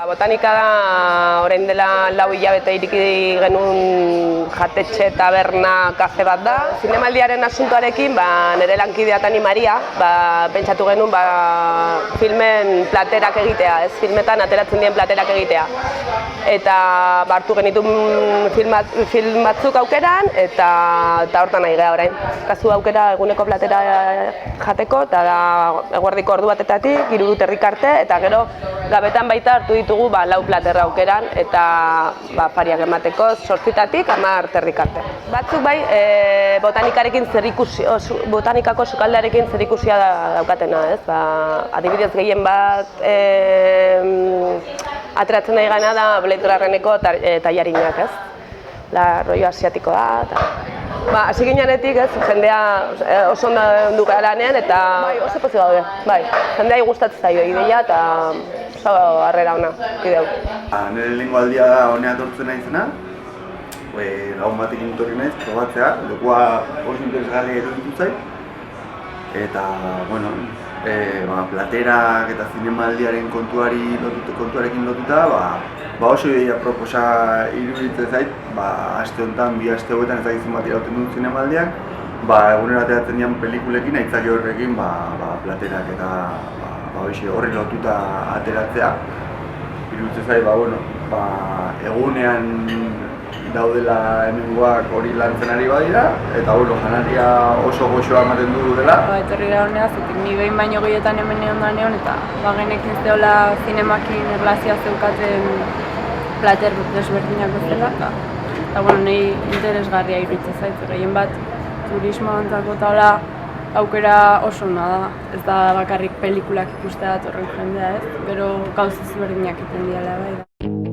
Botanika da, orain dela 4 hilabete ireki genuen jatetxe taberna kafe bat da. Zinemaldiaren asuntoarekin nire lankidea Tani Maria pentsatu genuen filmen platerak egitea, filmetan ateratzen dien platerak egitea. Eta hartu genituen film batzuk aukeran eta hortan nahi gara orain. Kasu aukera eguneko platera jateko eta da eguerdiko ordu batetatik 3:30 arte eta gero gabetan baita hartu ditugu 4 platerra aukeran eta fariak emateko 8:00-tik 10:30 arte. Batzuk bai botanikarekin botanikako sukaldearekin zerikusia daukatena, ez? Adibidez gehien bat ateratzen nahi gana da Blade Runnerreko tailarinak, ez? Rollo asiatiko da. Hasi ginenetik, ez, jendea oso ondo gara lanean eta oso pozik gaude, bai. Jendeai gustatzen zaio ideia eta oso harrera ona ideu. Nire lehenengo aldia da honea etortzen naizena, lagun batekin etorri naiz, probatzea, lekua oso interesgarria iruditu zait. Eta, bueno, platerak eta zinemaldiaren kontuarekin lotuta, oso ideia proposa iruditzen zait, aste honetan, 2 aste hauetan ezagizun bat irauten dut zinemaldiak, egunera ateratzen dian pelikulekin, aitzaki horrekin, platerak eta horri lotuta ateratzea. Iruditzen zait, egunean daudela hemengoak hori lantzen ari badira, eta janaria oso goxoa ematen du dela. Etorri gara honea, zetik ni behin baino gehietan hemen egon da neon, eta genekin zehola zinemakin erlazioa zeukaten plater desberdinak bezala, eta nahi interesgarria iruditzen zait, gehien bat turismoantzako eta aukera oso ona da, ez da bakarrik pelikulak ikustea datorren jendea, ez? Gero gauza ezberdinak egiten diala bai da.